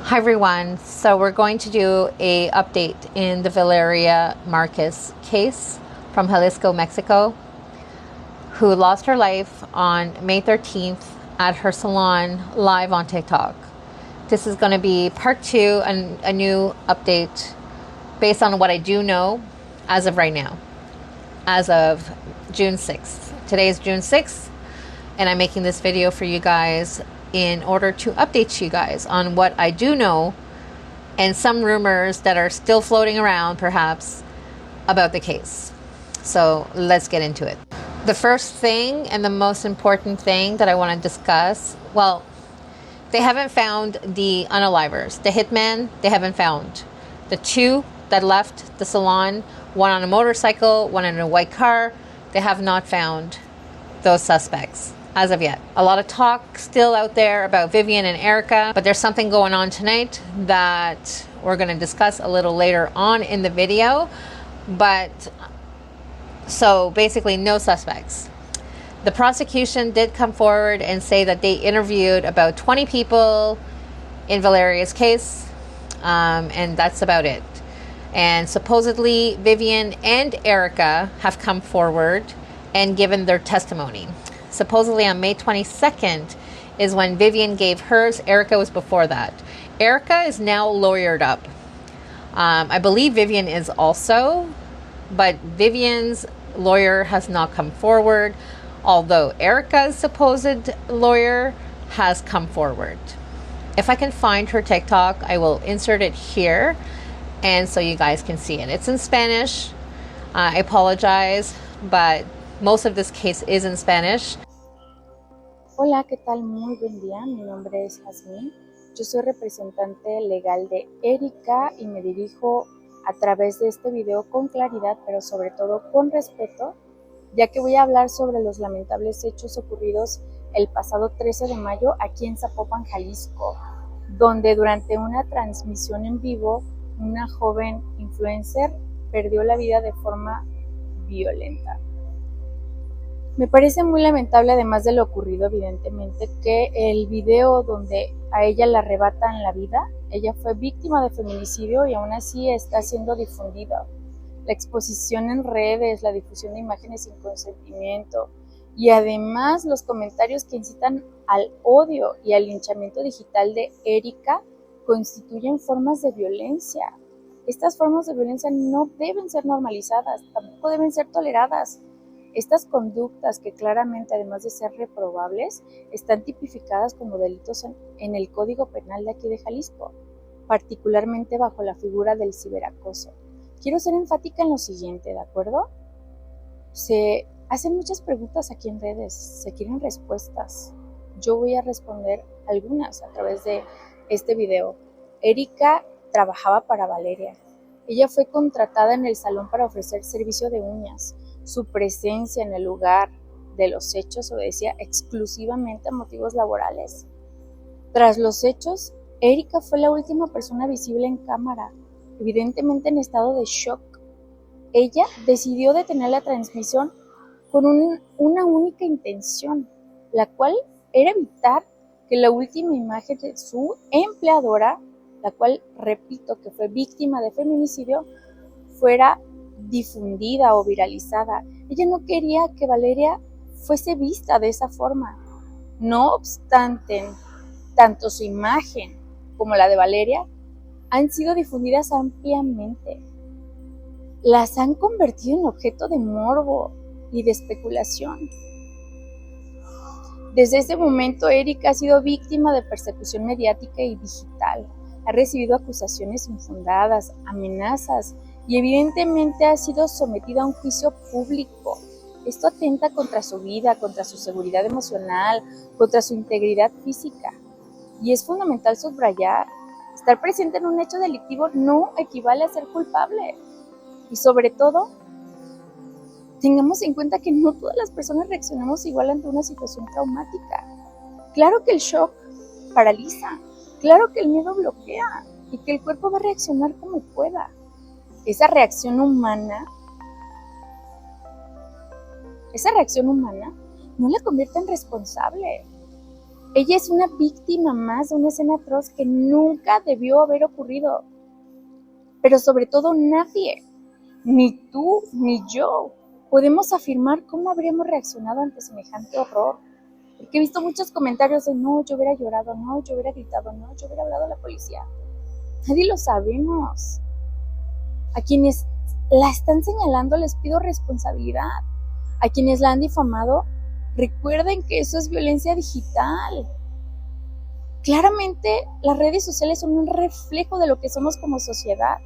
Hi everyone, so we're going to do a update in the Valeria Marquez case from Jalisco, Mexico, who lost her life on May 13th at her salon live on TikTok. This is going to be part 2 and a new update based on what I do know as of right now, as of June 6th. Today is June 6th, and I'm making this video for you guys in order to update you guys on what I do know and some rumors that are still floating around perhaps about the case. So let's get into it. The first thing and the most important thing that I want to discuss, well, they haven't found the unalivers. The hitman, they haven't found. The 2 that left the salon, one on a motorcycle, one in a white car, they have not found those suspects as of yet. A lot of talk still out there about Vivian and Erica, but there's something going on tonight that we're going to discuss a little later on in the video. But so basically no suspects. The prosecution did come forward and say that they interviewed about 20 people in Valeria's case, and that's about it. And supposedly Vivian and Erica have come forward and given their testimony. Supposedly on May 22nd is when Vivian gave hers. Erica was before that. Erica is now lawyered up. I believe Vivian is also, but Vivian's lawyer has not come forward, although Erica's supposed lawyer has come forward. If I can find her TikTok, I will insert it here, and so you guys can see it. It's in Spanish. I apologize, but most of this case is in Spanish. Hola, ¿qué tal? Muy buen día. Mi nombre es Jazmín. Yo soy representante legal de Erika y me dirijo a través de este video con claridad, pero sobre todo con respeto, ya que voy a hablar sobre los lamentables hechos ocurridos el pasado 13 de mayo aquí en Zapopan, Jalisco, donde durante una transmisión en vivo, una joven influencer perdió la vida de forma violenta. Me parece muy lamentable, además de lo ocurrido, evidentemente, que el video donde a ella le arrebatan la vida, ella fue víctima de feminicidio y aún así está siendo difundida. La exposición en redes, la difusión de imágenes sin consentimiento y además los comentarios que incitan al odio y al linchamiento digital de Erika constituyen formas de violencia. Estas formas de violencia no deben ser normalizadas, tampoco deben ser toleradas. Estas conductas que claramente, además de ser reprobables, están tipificadas como delitos en el Código Penal de aquí de Jalisco, particularmente bajo la figura del ciberacoso. Quiero ser enfática en lo siguiente, ¿de acuerdo? Se hacen muchas preguntas aquí en redes, se quieren respuestas. Yo voy a responder algunas a través de este video. Erika trabajaba para Valeria. Ella fue contratada en el salón para ofrecer servicio de uñas. Su presencia en el lugar de los hechos obedecía exclusivamente a motivos laborales. Tras los hechos, Erika fue la última persona visible en cámara, evidentemente en estado de shock. Ella decidió detener la transmisión con una única intención, la cual era evitar que la última imagen de su empleadora, la cual, repito, que fue víctima de feminicidio, fuera difundida o viralizada. Ella no quería que Valeria fuese vista de esa forma. No obstante, tanto su imagen como la de Valeria han sido difundidas ampliamente. Las han convertido en objeto de morbo y de especulación. Desde ese momento, Erika ha sido víctima de persecución mediática y digital. Ha recibido acusaciones infundadas, amenazas y evidentemente ha sido sometida a un juicio público. Esto atenta contra su vida, contra su seguridad emocional, contra su integridad física. Y es fundamental subrayar, estar presente en un hecho delictivo no equivale a ser culpable. Y sobre todo, tengamos en cuenta que no todas las personas reaccionamos igual ante una situación traumática. Claro que el shock paraliza, claro que el miedo bloquea y que el cuerpo va a reaccionar como pueda. Esa reacción humana no la convierte en responsable. Ella es una víctima más de una escena atroz que nunca debió haber ocurrido. Pero sobre todo nadie, ni tú ni yo, podemos afirmar cómo habríamos reaccionado ante semejante horror. Porque he visto muchos comentarios de no, yo hubiera llorado, no, yo hubiera gritado, no, yo hubiera hablado a la policía. Nadie lo sabemos. A quienes la están señalando les pido responsabilidad. A quienes la han difamado, recuerden que eso es violencia digital. Claramente las redes sociales son un reflejo de lo que somos como sociedad.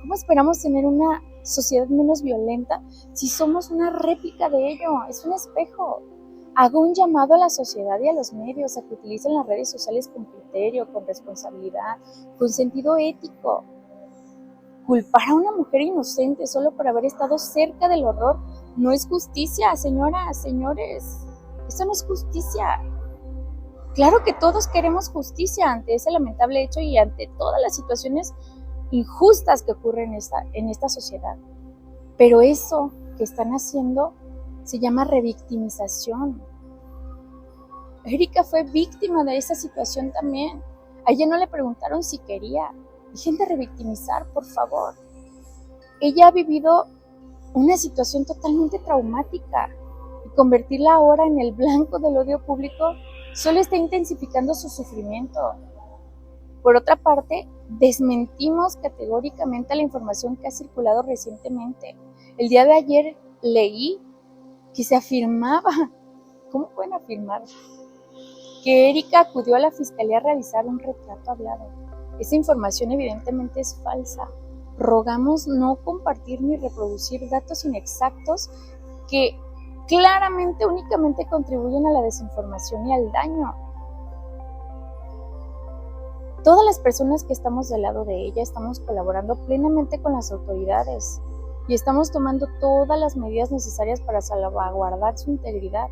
¿Cómo esperamos tener una sociedad menos violenta si somos una réplica de ello? Es un espejo. Hago un llamado a la sociedad y a los medios a que utilicen las redes sociales con criterio, con responsabilidad, con sentido ético. Culpar a una mujer inocente solo por haber estado cerca del horror no es justicia, señoras, señores. Eso no es justicia. Claro que todos queremos justicia ante ese lamentable hecho y ante todas las situaciones injustas que ocurren en esta sociedad. Pero eso que están haciendo se llama revictimización. Erika fue víctima de esa situación también. A ella no le preguntaron si quería. Dejen de revictimizar, por favor. Ella ha vivido una situación totalmente traumática y convertirla ahora en el blanco del odio público solo está intensificando su sufrimiento. Por otra parte, desmentimos categóricamente la información que ha circulado recientemente. El día de ayer leí que se afirmaba, ¿cómo pueden afirmar? Que Erika acudió a la fiscalía a realizar un retrato hablado. Esa información evidentemente es falsa. Rogamos no compartir ni reproducir datos inexactos que claramente únicamente contribuyen a la desinformación y al daño. Todas las personas que estamos del lado de ella estamos colaborando plenamente con las autoridades y estamos tomando todas las medidas necesarias para salvaguardar su integridad.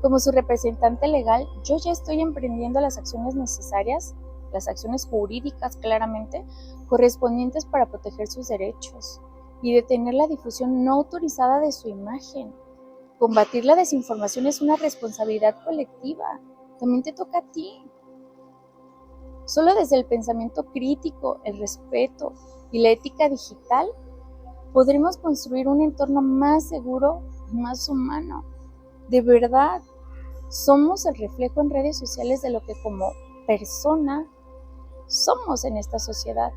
Como su representante legal, yo ya estoy emprendiendo las acciones necesarias, las acciones jurídicas claramente, correspondientes para proteger sus derechos y detener la difusión no autorizada de su imagen. Combatir la desinformación es una responsabilidad colectiva, también te toca a ti. Solo desde el pensamiento crítico, el respeto y la ética digital podremos construir un entorno más seguro y más humano. De verdad, somos el reflejo en redes sociales de lo que como persona somos en esta sociedad.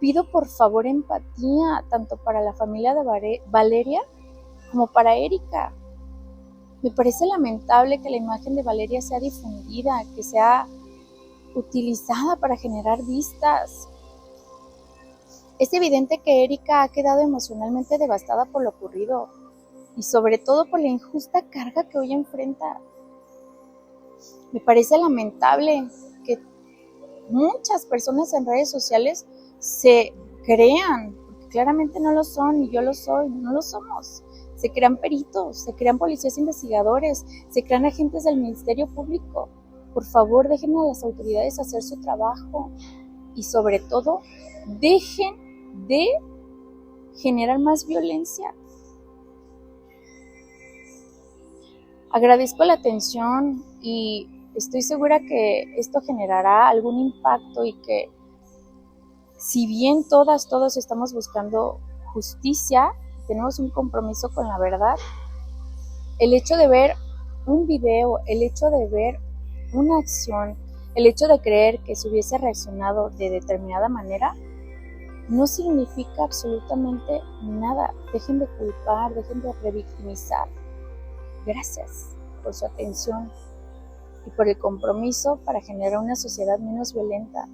Pido por favor empatía, tanto para la familia de Valeria como para Erika. Me parece lamentable que la imagen de Valeria sea difundida, que sea utilizada para generar vistas. Es evidente que Erika ha quedado emocionalmente devastada por lo ocurrido y sobre todo por la injusta carga que hoy enfrenta. Me parece lamentable que muchas personas en redes sociales se crean, porque claramente no lo son y yo lo soy, no lo somos. Se crean peritos, se crean policías investigadores, se crean agentes del Ministerio Público. Por favor, dejen a las autoridades hacer su trabajo y sobre todo, dejen de generar más violencia. Agradezco la atención y estoy segura que esto generará algún impacto y que si bien todos estamos buscando justicia, tenemos un compromiso con la verdad, el hecho de ver un video, el hecho de ver una acción, el hecho de creer que se hubiese reaccionado de determinada manera, no significa absolutamente nada. Dejen de culpar, dejen de revictimizar. Gracias por su atención y por el compromiso para generar una sociedad menos violenta,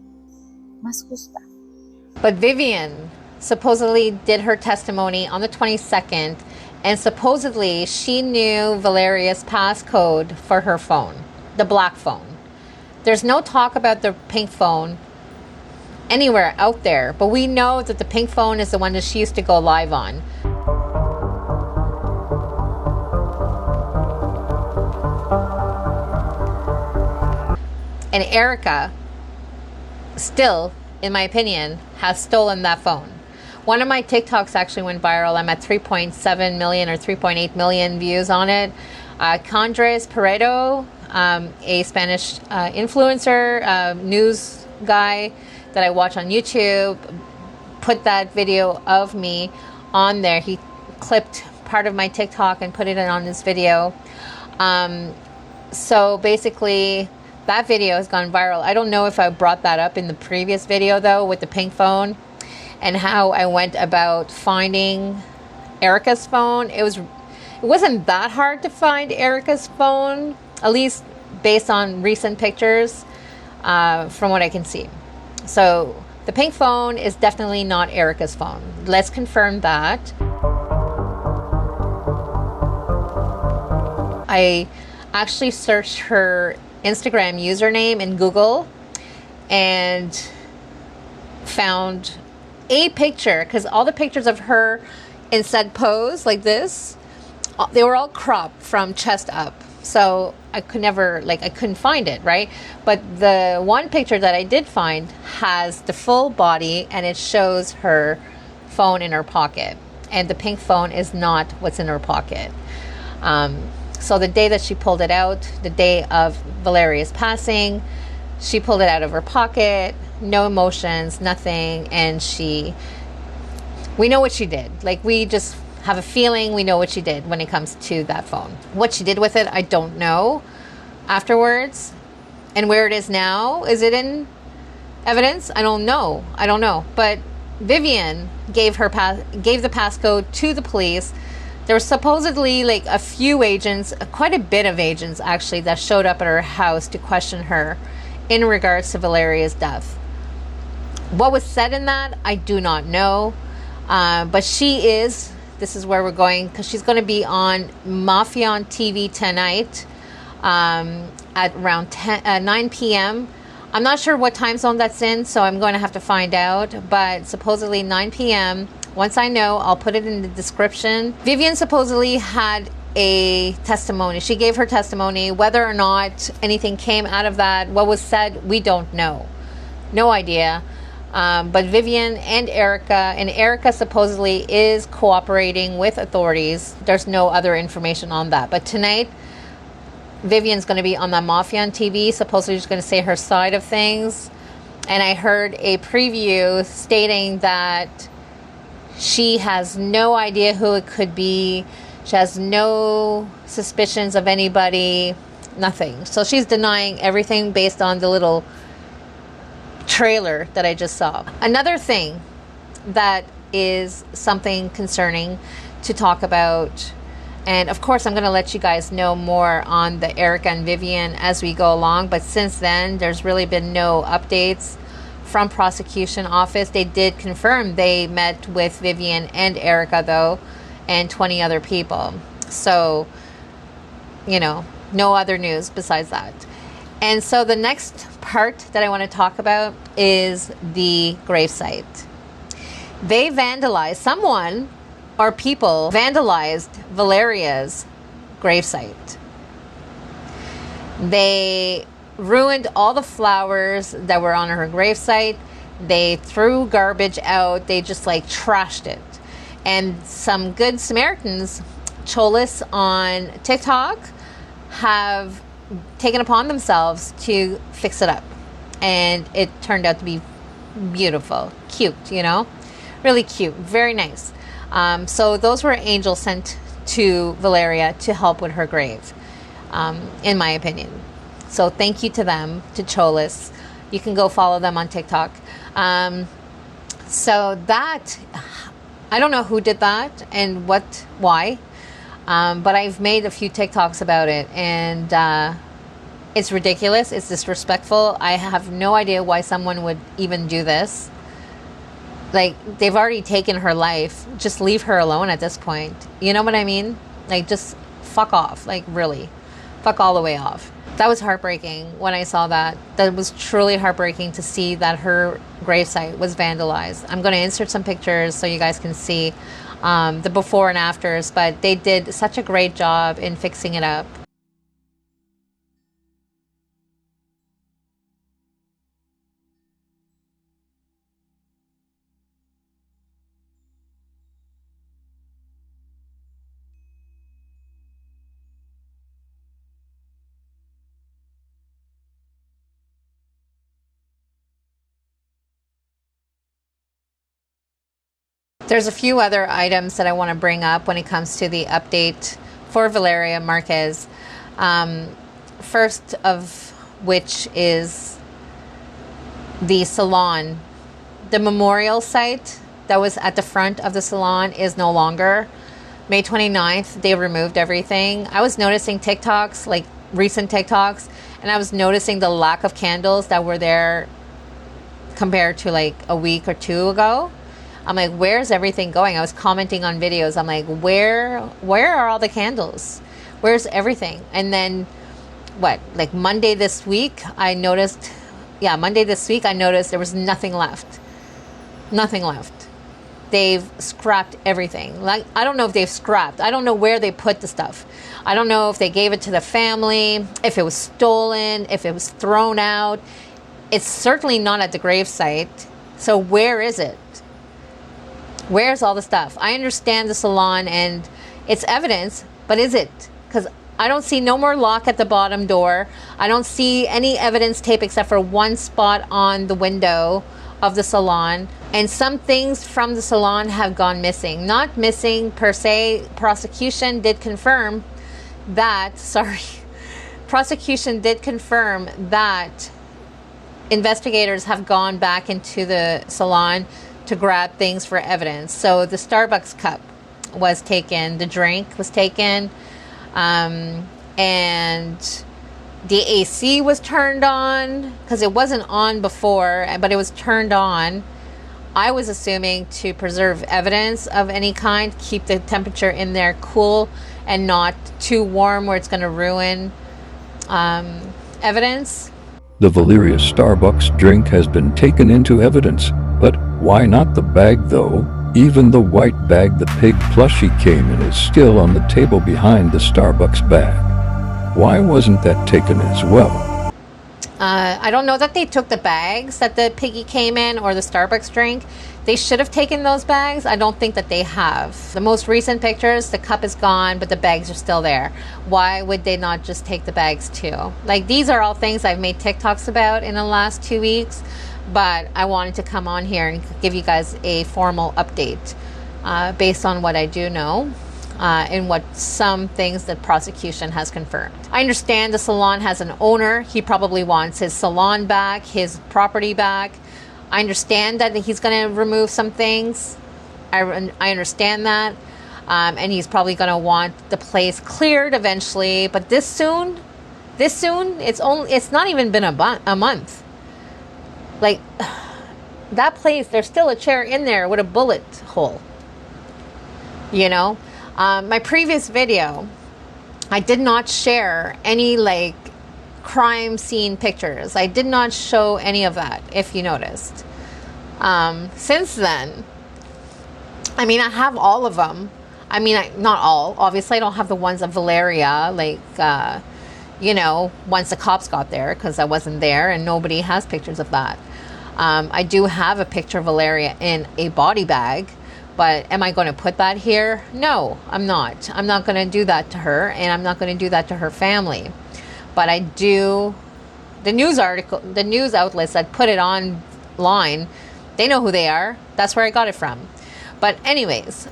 más justa. But Vivian supposedly did her testimony on the 22nd, and supposedly she knew Valeria's passcode for her phone, the black phone. There's no talk about the pink phone anywhere out there, but we know that the pink phone is the one that she used to go live on. And Erica still, in my opinion, has stolen that phone. One of my TikToks actually went viral. I'm at 3.7 million or 3.8 million views on it. Condres Pareto, a Spanish influencer, news guy that I watch on YouTube, put that video of me on there. He clipped part of my TikTok and put it on this video. So basically, that video has gone viral. I don't know if I brought that up in the previous video, though, with the pink phone and how I went about finding Erica's phone. It wasn't that hard to find Erica's phone, at least based on recent pictures, from what I can see. So the pink phone is definitely not Erica's phone. Let's confirm that. I actually searched her Instagram username in Google and found a picture, because all the pictures of her in said pose like this, they were all cropped from chest up. So I couldn't find it, right? But the one picture that I did find has the full body and it shows her phone in her pocket. And the pink phone is not what's in her pocket. So the day that she pulled it out, the day of Valeria's passing, she pulled it out of her pocket, no emotions, nothing. And we know what she did. Like, we just have a feeling we know what she did when it comes to that phone. What she did with it, I don't know afterwards. And where it is now, is it in evidence? I don't know. But Vivian gave the passcode to the police. There was supposedly like a few agents, quite a bit of agents actually, that showed up at her house to question her in regards to Valeria's death. What was said in that, I do not know. But this is where we're going, because she's going to be on Mafia on TV tonight at around 9 p.m. I'm not sure what time zone that's in, so I'm going to have to find out. But supposedly 9 p.m. Once I know, I'll put it in the description. Vivian supposedly had a testimony. She gave her testimony. Whether or not anything came out of that, what was said, we don't know. No idea. But Vivian and Erica supposedly is cooperating with authorities. There's no other information on that. But tonight, Vivian's going to be on the Mafia on TV. Supposedly she's going to say her side of things. And I heard a preview stating that she has no idea who it could be. She has no suspicions of anybody. Nothing. So she's denying everything based on the little trailer that I just saw. Another thing that is something concerning to talk about, and of course I'm going to let you guys know more on the Erica and Vivian as we go along, but since then there's really been no updates from prosecution office. They did confirm they met with Vivian and Erica though, and 20 other people. So, no other news besides that. And so the next part that I want to talk about is the gravesite. People vandalized Valeria's gravesite. They ruined all the flowers that were on her gravesite. They threw garbage out. They just trashed it. And some good Samaritans, Cholas on TikTok, have taken upon themselves to fix it up. And it turned out to be beautiful, cute, really cute, very nice. So those were angels sent to Valeria to help with her grave, in my opinion. So thank you to them, to Cholas. You can go follow them on TikTok. So that, I don't know who did that and why. But I've made a few TikToks about it, and it's ridiculous. It's disrespectful. I have no idea why someone would even do this. They've already taken her life. Just leave her alone at this point. You know what I mean? Just fuck off. Really. Fuck all the way off. That was heartbreaking when I saw that. That was truly heartbreaking to see that her gravesite was vandalized. I'm going to insert some pictures so you guys can see the before and afters, but they did such a great job in fixing it up. There's a few other items that I want to bring up when it comes to the update for Valeria Marquez. First of which is the salon. The memorial site that was at the front of the salon is no longer. May 29th, they removed everything. I was noticing TikToks, like recent TikToks, and I was noticing the lack of candles that were there compared to like a week or two ago. I'm like, where's everything going? I was commenting on videos. I'm like, where are all the candles? Where's everything? And then like Monday this week, I noticed there was nothing left. Nothing left. They've scrapped everything. Like, I don't know if they've scrapped. I don't know where they put the stuff. I don't know if they gave it to the family, if it was stolen, if it was thrown out. It's certainly not at the gravesite. So where is it? Where's all the stuff? I understand the salon and its evidence, but is it? Because I don't see no more lock at the bottom door. I don't see any evidence tape except for one spot on the window of the salon. And some things from the salon have gone missing. Not missing per se. Prosecution did confirm that investigators have gone back into the salon to grab things for evidence. So the Starbucks cup was taken, the drink was taken, and the AC was turned on because it wasn't on before, but it was turned on. I was assuming to preserve evidence of any kind, keep the temperature in there cool and not too warm where it's going to ruin evidence. The Valeria Starbucks drink has been taken into evidence, but why not the bag though? Even the white bag the pig plushie came in is still on the table behind the Starbucks bag. Why wasn't that taken as well? I don't know that they took the bags that the piggy came in or the Starbucks drink. They should have taken those bags. I don't think that they have. The most recent pictures, the cup is gone, but the bags are still there. Why would they not just take the bags too? Like, these are all things I've made TikToks about in the last 2 weeks, but I wanted to come on here and give you guys a formal update based on what I do know. And what some things that prosecution has confirmed. I understand the salon has an owner. He probably wants his salon back, his property back. I understand that he's going to remove some things. I understand that. And he's probably going to want the place cleared eventually. But this soon, it's not even been a month. Like, that place, there's still a chair in there with a bullet hole. You know? My previous video, I did not share any like crime scene pictures. I did not show any of that, if you noticed. Since then, I mean, I have all of them. I mean, not all. Obviously, I don't have the ones of Valeria, like, once the cops got there, because I wasn't there and nobody has pictures of that. I do have a picture of Valeria in a body bag. But am I going to put that here? No, I'm not. I'm not going to do that to her, and I'm not going to do that to her family. But I do. The news outlets that put it online, they know who they are. That's where I got it from. But anyways,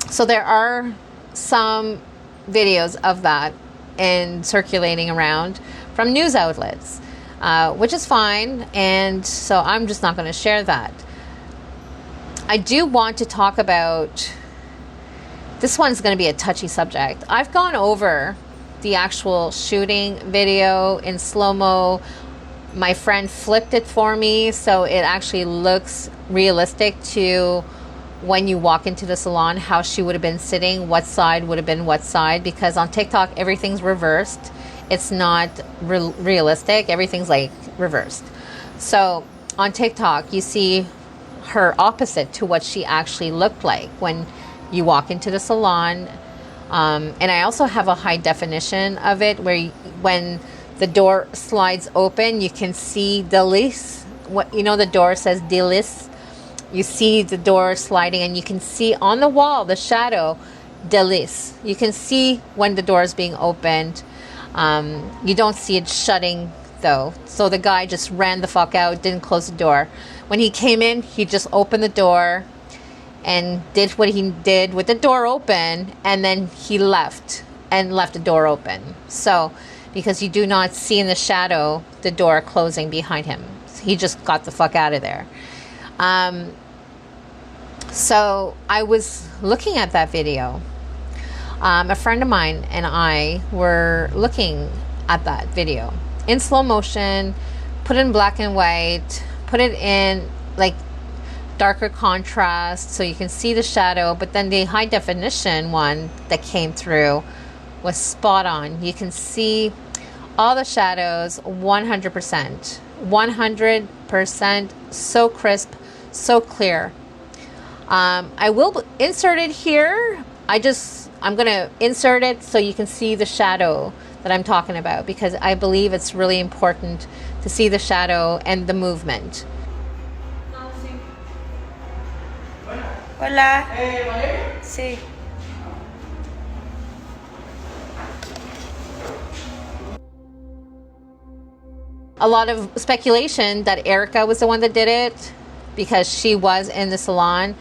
so there are some videos of that and circulating around from news outlets, which is fine. And so I'm just not going to share that. I do want to talk about, this one's going to be a touchy subject. I've gone over the actual shooting video in slow-mo. My friend flipped it for me, so it actually looks realistic to when you walk into the salon, how she would have been sitting, what side would have been what side, because on TikTok, everything's reversed. It's not realistic. Everything's like reversed. So on TikTok, you see her opposite to what she actually looked like when you walk into the salon. And I also have a high definition of it where when the door slides open, you can see Delis. The door says Delis. You see the door sliding and you can see on the wall, the shadow, Delis. You can see when the door is being opened. You don't see it shutting though. So the guy just ran the fuck out, didn't close the door. When he came in, he just opened the door. and did what he did with the door open, and then he left the door open. So, because you do not see in the shadow the door closing behind him. He just got the fuck out of there. So I was looking at that video. A friend of mine and I were looking at that video in slow motion, put in black and white, put it in like darker contrast so you can see the shadow, but then the high definition one that came through was spot on. You can see all the shadows 100%. 100%, so crisp, so clear. I will insert it here. I'm going to insert it so you can see the shadow that I'm talking about, because I believe it's really important to see the shadow and the movement. Hola. Valeria? Sí. A lot of speculation that Erica was the one that did it because she was in the salon.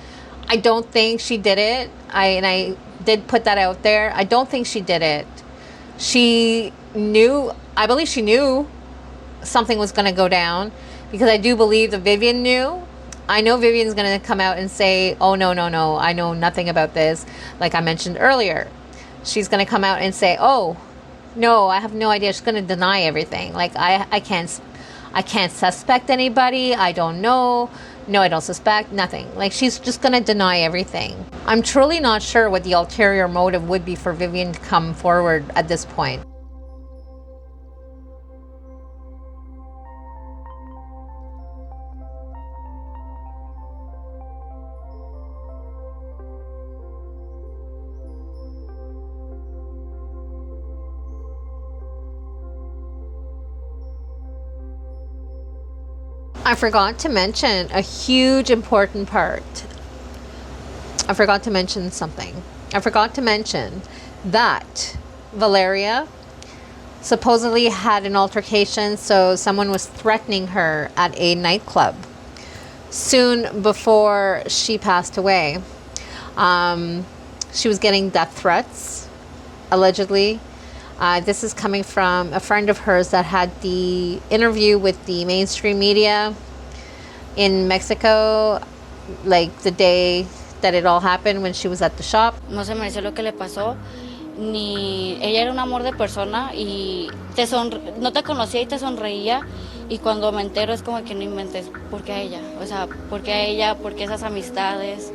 I don't think she did it. I did put that out there. I don't think she did it. I believe she knew something was going to go down, because I do believe that Vivian knew. I know Vivian's going to come out and say, oh, no, I know nothing about this. Like I mentioned earlier, she's going to come out and say, oh, no, I have no idea. She's going to deny everything. Like I can't suspect anybody. I don't know. No, I don't suspect nothing. Like she's just going to deny everything. I'm truly not sure what the ulterior motive would be for Vivian to come forward at this point. I forgot to mention a huge important part. I forgot to mention something. I forgot to mention that Valeria supposedly had an altercation, so someone was threatening her at a nightclub soon before she passed away. She was getting death threats, allegedly. This is coming from a friend of hers that had the interview with the mainstream media in Mexico, like the day that it all happened when she was at the shop. No se mereció lo que le pasó, ni ella era un amor de persona y no te conocía y te sonreía, y cuando me entero es como que no inventes, ¿por qué a ella? O sea, ¿por qué a ella? ¿Por qué esas amistades?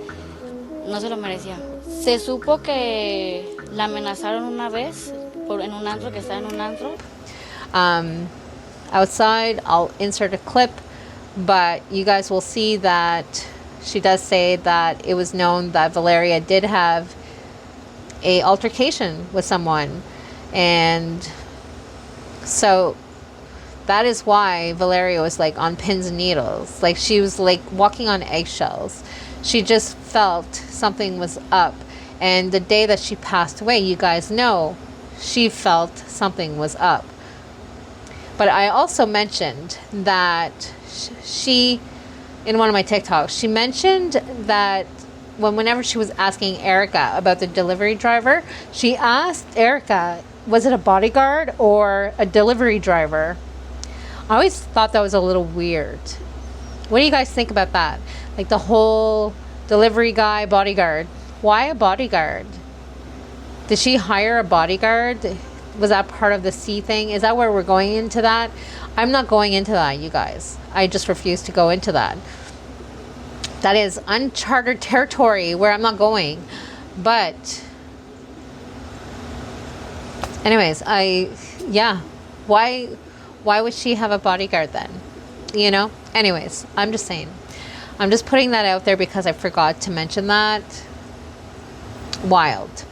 No se lo merecía. Se supo que la amenazaron una vez en un antro, que está en un antro. Outside, I'll insert a clip, but you guys will see that she does say that it was known that Valeria did have a altercation with someone, and so that is why Valeria was like on pins and needles. Like she was like walking on eggshells. She just felt something was up, and the day that she passed away, you guys know, she felt something was up. But I also mentioned that she, in one of my TikToks, she mentioned that whenever she was asking Erica about the delivery driver, she asked Erica, was it a bodyguard or a delivery driver? I always thought that was a little weird. What do you guys think about that? Like the whole delivery guy, bodyguard. Why a bodyguard? Did she hire a bodyguard? Was that part of the C thing? Is that where we're going into that? I'm not going into that, you guys. I just refuse to go into that. That is uncharted territory where I'm not going. But anyways, why would she have a bodyguard then? You know? Anyways, I'm just saying. I'm just putting that out there because I forgot to mention that. Wild.